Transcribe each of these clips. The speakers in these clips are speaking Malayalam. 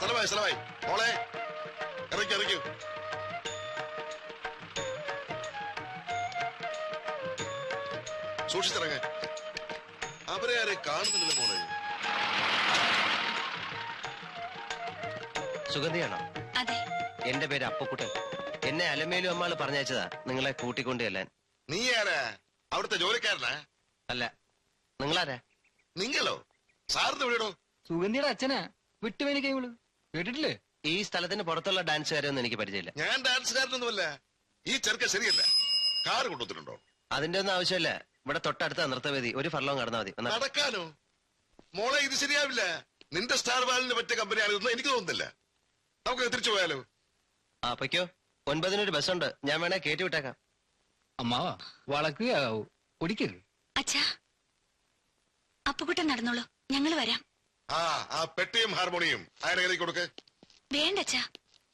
സ്ഥലമായി മോളെ ഇറക്കൂ. സൂക്ഷിച്ചിറങ്ങ. അവരെ ആരെ കാണുന്നില്ല മോളെ. സുഗന്ധിയാണോ? അതെ. എന്റെ പേര് അപ്പക്കുട്ടൻ. എന്നെ അലമേലു അമ്മാള് പറഞ്ഞയച്ചതാ നിങ്ങളെ കൂട്ടിക്കൊണ്ട് ചെല്ലാൻ. നീ ആരാ? അവിടുത്തെ ജോലിക്കാരനാ? അല്ല. നിങ്ങളാരാ? നിങ്ങളോ? സാറിന് വിളിയടോ. സുഗന്ധിയുടെ അച്ഛനാ. വിട്ടുവേനി കൈകള് കേട്ടിട്ടില്ലേ? ഈ സ്ഥലത്തിന് പുറത്തുള്ള ഡാൻസുകാരൊന്നും എനിക്ക് പരിചയമില്ല. ഞാൻ ഡാൻസുകാരനൊന്നുമല്ല. ഈ ചെറുക്ക ശരിയല്ല. കാറ് കൊണ്ടുവന്നിട്ടുണ്ടോ? അതിന്റെ ഒന്നും ആവശ്യമില്ല. ഇവിടെ തൊട്ടടുത്ത നൃത്തവേദി, ഒരു ഫർലോങ് കടന്നാൽ മതി. നടക്കാനോ? മോളെ ഇത് ശരിയാവില്ല. നിന്റെ സ്റ്റാർ ബാലിന് പറ്റിയ കമ്പനിയാണെന്ന് എനിക്ക് തോന്നുന്നില്ല. നമുക്ക് തിരിച്ചു പോയാലോ? ആ പൊയ്ക്കോ. 9 ബസ്സുണ്ട്. ഞാൻ വേണേ കയറ്റി വിട്ടേക്കാം. അമ്മാവാ വളക്കുകയാവൂ, ഒടിക്കരുത്. അച്ഛാ, അപ്പുകുട്ടൻ നടന്നോളൂ, ഞങ്ങൾ വരാം. ആ പെട്ടിയും ഹാർമോണിയും ആരുടെ കയ്യിൽ കൊടുക്ക്. വേണ്ട അച്ഛാ,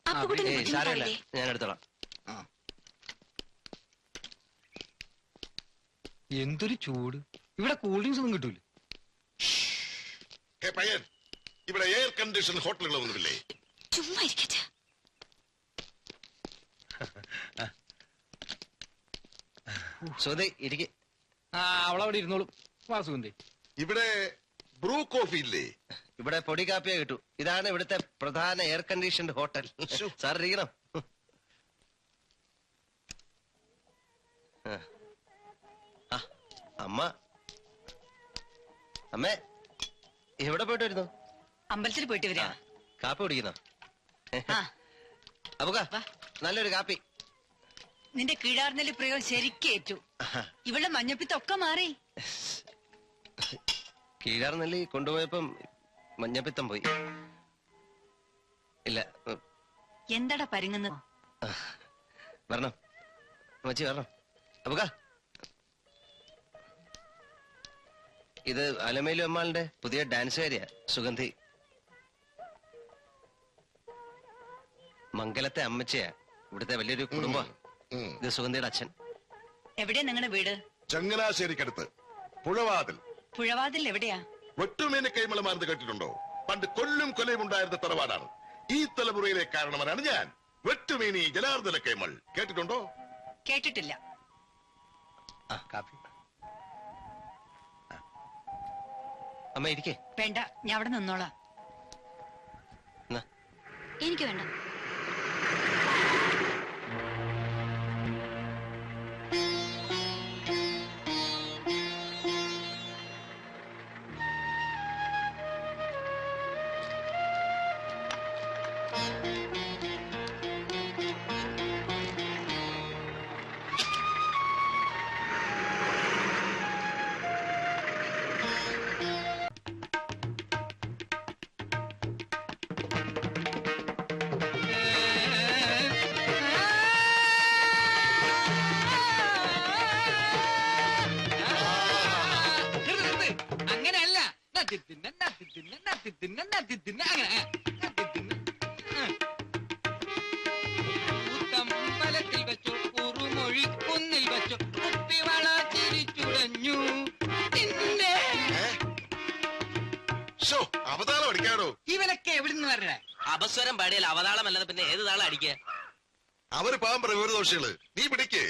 അപ്പുകുട്ടന് സാരമില്ല, ബുദ്ധിമുട്ടാവില്ലേ? ഞാൻ എടുത്തോളാം. എന്തൊരു ചൂട്! ഇവിടെ കൂൾ ഡ്രിങ്ക്സ് ഒന്നും കിട്ടൂല. പയ്യൻ, ഇവിടെ എയർ കണ്ടീഷൻ ഹോട്ടലുകളൊന്നുമില്ലേ? ചുമ്മാ ഇരിക്കച്ചാ. സുഗന്ധി ഇരിക്കെ. അവളവിടെ ഇരുന്നോളൂ. വാ സുഗന്ധി. ഇവിടെ ബ്രൂ കോഫി ഇല്ലേ? ഇവിടെ പൊടി കാപ്പിയെ കിട്ടൂ. ഇതാണ് ഇവിടുത്തെ പ്രധാന എയർ കണ്ടീഷൻഡ് ഹോട്ടൽ. സാർ ഇരിക്കണം. അമ്മ, അമ്മേ എവിടെ പോയിട്ട് വരുന്നു? അമ്പലത്തിൽ പോയിട്ട് വരാ. കാപ്പി കുടിക്കുന്നോ? അബുക, നല്ലൊരു കാപ്പി. നിന്റെ കീഴാർന്നലി പ്രയോഗം ശരിക്കേറ്റു. ഇവിടെ മഞ്ഞപ്പിത്തൊക്കെ മാറി. കീഴാർനെല്ലി കൊണ്ടുപോയപ്പം മഞ്ഞപ്പിത്തം പോയി. ഇല്ല. എന്താടാ പരുങ്ങുന്നു? വരണം മച്ചി, വരണം. അബുക, ഇത് അലമേലു അമ്മാളുടെ പുതിയ ഡാൻസുകാരിയാ, സുഗന്ധി. മംഗലത്തെ അമ്മച്ചയാ. ഇവിടുത്തെ വലിയൊരു കുടുംബ. ഇത് സുഗന്ധിയുടെ അച്ഛൻ. എവിടെയാ നിങ്ങളുടെ വീട്? ചങ്ങനാശ്ശേരിക്കടുത്ത് പുഴവാതിൽ. പുഴവാതിൽ എവിടെയാ? വെട്ടുമേനെ കൈമളമാർന്ന് കേട്ടിട്ടുണ്ടോ? പണ്ട് കൊല്ലും കൊലയും ഉണ്ടായിരുന്ന തറവാടാണ്. ഈ തലമുറയിലെ കാരണവനാണ് ഞാൻ. വെട്ടുമേനി ജനാർദ്ദന കൈമൾ കേട്ടിട്ടുണ്ടോ? കേട്ടിട്ടില്ല. കാപ്പി. അമ്മ ഇരിക്കേ. വേണ്ട, ഞാൻ അവിടെ നിന്നോളാം. എനിക്ക് വേണ്ട. അങ്ങനെയല്ല. അമ്പലത്തിൽ വെച്ചു കുറുമൊഴി കുന്നിൽ വെച്ചു കുപ്പിവള ചിരിച്ചുടഞ്ഞു. അവതാളം അടിക്കാടോ. ഇവനൊക്കെ എവിടുന്ന് വരണേ? അപസ്വരം പാടിയാൽ അവതാളമല്ലെന്ന് പിന്നെ ഏത് താളം അടിക്കുക? അവര് പാമ്പറ വിവരദോഷികള്. നീ പിടിക്കേ.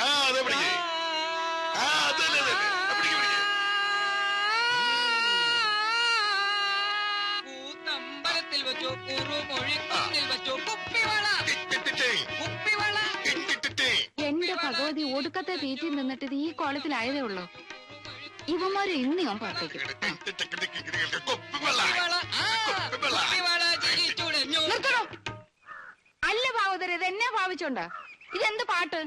അതെ പിടിക്കേ. കൂത്തമ്പലത്തിൽ വെച്ചു കുറുമൊഴി കുന്നിൽ വെച്ചു കുപ്പിവള. എന്റെ ഭഗവതി, ഒടുക്കത്തെ തീറ്റി നിന്നിട്ട് ഈ കോളത്തിലായതേ ഉള്ളൂ. ഇവന്മാര് ഇന്ന് ഞാൻ പാർത്തേക്കും. അല്ല ഭാവതര, ഇതെന്നെ ഭാവിച്ചോണ്ടാ? ഇതെന്ത് പാട്ട്?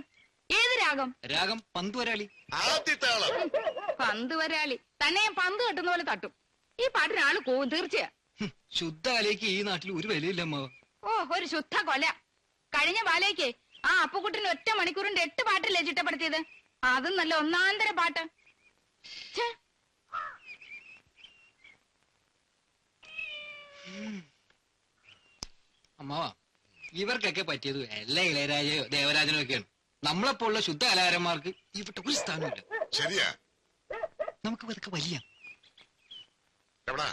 ഏത് രാഗം? രാഗം പന്തുവരാളി. പന്തുവരാളി തന്നെ ഞാൻ പന്ത് കെട്ടുന്ന പോലെ തട്ടും. ഈ പാട്ടിന് ആള് പോവും തീർച്ചയാ. ശുദ്ധ കലയ്ക്ക് ഈ നാട്ടിൽ ഒരു വിലയില്ല അമ്മ. ഓ, ഒരു ശുദ്ധ കൊല. കഴിഞ്ഞ ബാലയ്ക്ക് ആ അപ്പുകുട്ടിന് 1 മണിക്കൂറിന്റെ 8 പാട്ടല്ലേ ചിട്ടപ്പെടുത്തിയത്? അതും നല്ല ഒന്നാന്തര പാട്ട്. അമ്മാവാ, ഇവർക്കൊക്കെ പറ്റിയത് എല്ലാ ഇളയരാജയോ ദേവരാജനോ ഒക്കെയാണ്. നമ്മളെപ്പോലുള്ള ശുദ്ധ കലാകാരന്മാർക്ക് ഇവിടെ ഒരു സ്ഥാനമില്ല. ശരിയാ. നമുക്ക് പതുക്കെ വലിയ രമണ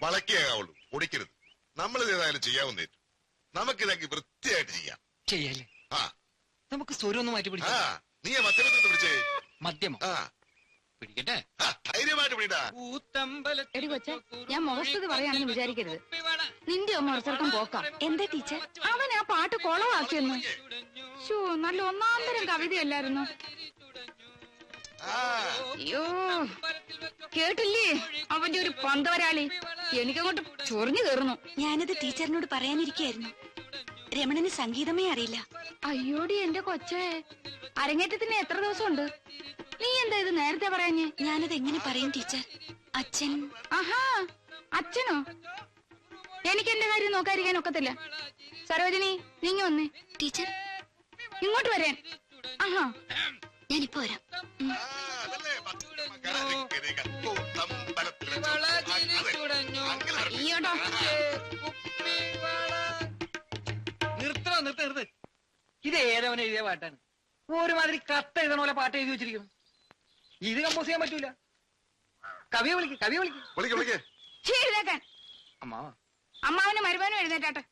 വളക്കിയാവുള്ളൂ പൊടിക്കരുത്. നമ്മൾ ഏതായാലും ചെയ്യാവുന്നേറ്റു. നമുക്കിതെങ്കിൽ വൃത്തിയായിട്ട് ചെയ്യാം. ചെയ്യല്ലേ? ആ നമുക്ക് സ്വരം ഒന്ന് മാറ്റി ആ പിടിക്കാം. നീ ആ മധ്യമത്തിൽ പിടിച്ചേ. മദ്യമോ? ആ പിടിക്കട്ടെ. ആ, ധൈര്യമായിട്ട് പിടിടാ. എടി കൊച്ചെ, ഞാൻ മുഖസ്തുതി പറയാണെന്ന് വിചാരിക്കരുത്. നിന്റെ അമ്മ ഉറച്ചെടുക്കാൻ പോക്കാം. എന്താ ടീച്ചർ? അവൻ ആ പാട്ട് കൊളവാക്കിയെന്ന്. ശോ, നല്ല ഒന്നാന്തരം കവിതയല്ലായിരുന്നു. ആ അയ്യോ, കേട്ടില്ലേ അവന്റെ ഒരു പന്തവരാളി? എനിക്കങ്ങോട്ട് ചൊറിഞ്ഞു കയറുന്നു. ഞാനത് ടീച്ചറിനോട് പറയാനിരിക്കായിരുന്നു. രമണന് സംഗീതമേ അറിയില്ല. അയ്യോടി എന്റെ കൊച്ചേ, അരങ്ങേറ്റത്തിന് എത്ര ദിവസമുണ്ട്? നീ എന്താ ഇത് നേരത്തെ പറയാഞ്ഞേ? ഞാനത് എങ്ങനെ പറയും ടീച്ചർ? അച്ഛൻ ആഹാ, അച്ഛനോ? എനിക്ക് എന്റെ കാര്യം നോക്കാതിരിക്കാൻ ഒക്കത്തില്ല. സരോജിനി, നീങ്ങി വന്നേ. ടീച്ചർ ഇങ്ങോട്ട് വരാൻ. ആഹാ, ഞാനിപ്പോ വരാം. ആ, അതല്ലേ ഭക്തമകാരിക്കരി കത്തൂത്തമ്പലത്തിൽ വെച്ച്. അങ്ങനെ വരട്ടെ. ഈയോട്ടോ. നിർത്ത്. ഇത് ഏതവനെ എഴുതിയ പാട്ടാണ്. ഒരുമാതിരി കത്ത് എഴുതണ പോലെ പാട്ട് എഴുതി വെച്ചിരിക്കുന്നു. ഇത് കമ്പോസ് ചെയ്യാൻ പറ്റൂല. കവിയെ വിളിക്ക്. വിളിക്ക് വിളിക്ക്. ഛീ, എഴുന്നേക്കാൻ. അമ്മാവ അമ്മാവനും മരുമാനും എഴുന്നേറ്റാട്ടെ.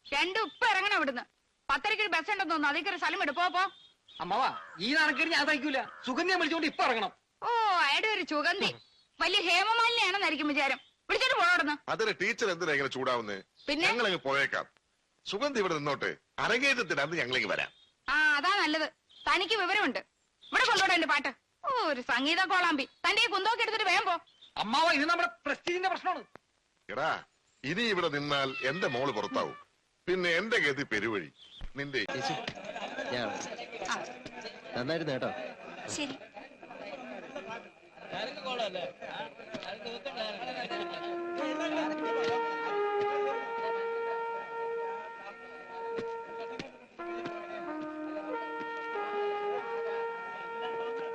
രണ്ടും ഇപ്പൊ ഇറങ്ങണം ഇവിടുന്ന്. 10:30 ബസ് ഉണ്ടെന്ന് തോന്നുന്നു. അതിക്കൊരു സ്ഥലം എടുപ്പോ. അമ്മാവ ഈ നടക്കരി ഞാൻ സഹിക്കൂല. സുഗന്ധിയെ വിളിച്ചോണ്ട് ഇപ്പൊ ഇറങ്ങണം. ഓ, അയാളുടെ ഒരു സുഗന്ധി വലിയ ഹേമമാലിനെയാണെന്നായിരിക്കും വിചാരം. വിളിച്ചോട്ട് പോണോടുന്ന്. അതിന് ടീച്ചർ എന്തിനാ ഇങ്ങനെ ചൂടാവുന്നേ? പിന്നെ ഞങ്ങളങ്ങ് പോയേക്കാം. സുഗന്ധി ഇവിടെ നിന്നോട്ടെ. അരങ്ങേറ്റത്തിന് അന്ന് ഞങ്ങളിങ്ങ് വരാം. ആ, അതാ നല്ലത്. തനിക്ക് വിവരമുണ്ട്. ഇവിടെ കൊണ്ടോടെ എന്റെ പാട്ട്. ഓ, ഒരു സംഗീത കോളാമ്പി. തന്റെ ഈ കുന്തോക്കെ എടുത്തിട്ട് വേഗം പോ. അമ്മാവ ഇത് നമ്മുടെ പ്രസ്റ്റീജിന്റെ പ്രശ്നമാണ്. എടാ, ഇനി ഇവിടെ നിന്നാൽ എന്റെ മോള് പുറത്താവും. പിന്നെ എന്റെ ഗതി പെരുവഴി. നിന്റെ ചേച്ചി ഞാൻ നന്നായിരുന്നു കേട്ടോ. ശരി.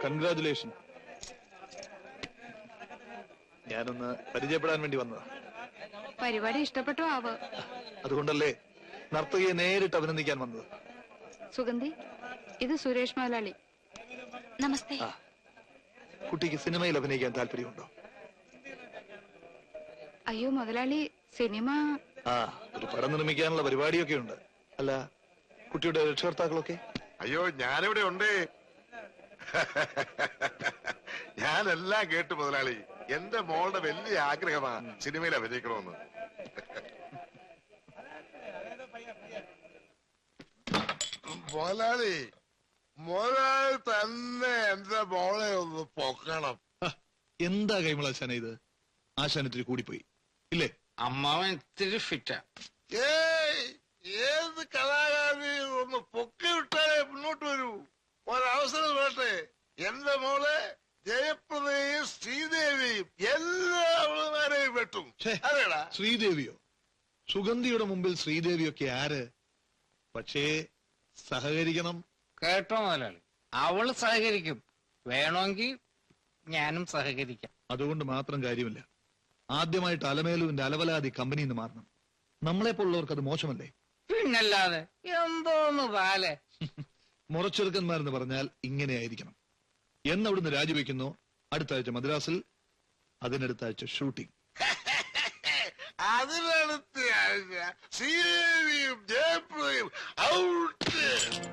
കൺഗ്രാറ്റുലേഷൻ. ഞാനൊന്ന് പരിചയപ്പെടാൻ വേണ്ടി വന്നതാ. പരിപാടി ഇഷ്ടപ്പെട്ടോ ആവ്? അതുകൊണ്ടല്ലേ നർത്തകിയെ നേരിട്ട് അഭിനന്ദിക്കാൻ വന്നത്. സുഗന്ധി, ഇത് സുരേഷ് മുതലാളി. നമസ്തേ. ആ, കുട്ടിക്ക് സിനിമയിൽ അഭിനയിക്കാൻ താല്പര്യമുണ്ടോ? അയ്യോ മുതലാളി, സിനിമ ആ, ഒരു പടം നിർമ്മിക്കാനുള്ള പരിപാടിയൊക്കെ ഉണ്ട്. അല്ല, കുട്ടിയുടെ രക്ഷകർത്താക്കളൊക്കെ? അയ്യോ, ഞാനിവിടെ ഉണ്ട്. ഞാനെല്ലാം കേട്ടു മുതലാളി. എന്റെ മോളുടെ വലിയ ആഗ്രഹമാ സിനിമയിൽ അഭിനയിക്കണമെന്ന്. മുതലാളി തന്നെ എന്റെ മോളെ ഒന്ന് പൊക്കണം. എന്താ കൈമളാശാന ഇത്? ആശാൻ ഇത്തിരി കൂടിപ്പോയി ഇല്ലേ? അമ്മാവൻ ഇത്തിരി ഫിറ്റാ. ഏയ്, ഏത് കലാകാരി ഒന്ന് പൊക്കി വിട്ടാലേ മുന്നോട്ട് വരൂ. ഒരവസരം വേട്ടെ. എന്റെ മോളെ ജയപ്രദയും ശ്രീദേവിയും എല്ലാവരും വെട്ടും. ഛേ, അതേടാ. ശ്രീദേവിയോ? സുഗന്ധിയുടെ മുമ്പിൽ ശ്രീദേവിയൊക്കെ ആര്? പക്ഷേ സഹകരിക്കണം. കേട്ടോ മുതലാളി, അവള് സഹകരിക്കും. വേണമെങ്കിൽ ഞാനും സഹകരിക്കാം. അതുകൊണ്ട് മാത്രം കാര്യമില്ല. ആദ്യമായിട്ട് അലമേലുവിന്റെ അലവലാതി കമ്പനിയിൽ നിന്ന് മാറണം. നമ്മളെ പോലുള്ളവർക്ക് അത് മോശമല്ലേ? പിന്നല്ലാതെ എന്തോന്ന് പാലേ. മുറച്ചെറുക്കന്മാരെന്ന് പറഞ്ഞാൽ ഇങ്ങനെയായിരിക്കണം. എന്നവിടുന്ന് രാജിവെക്കുന്നു. അടുത്ത ആഴ്ച മദ്രാസിൽ, അതിനടുത്ത ആഴ്ച ഷൂട്ടിംഗ്. അതിനടുത്ത ആഴ്ച ശ്രീദേവിയും ജയപ്രദയും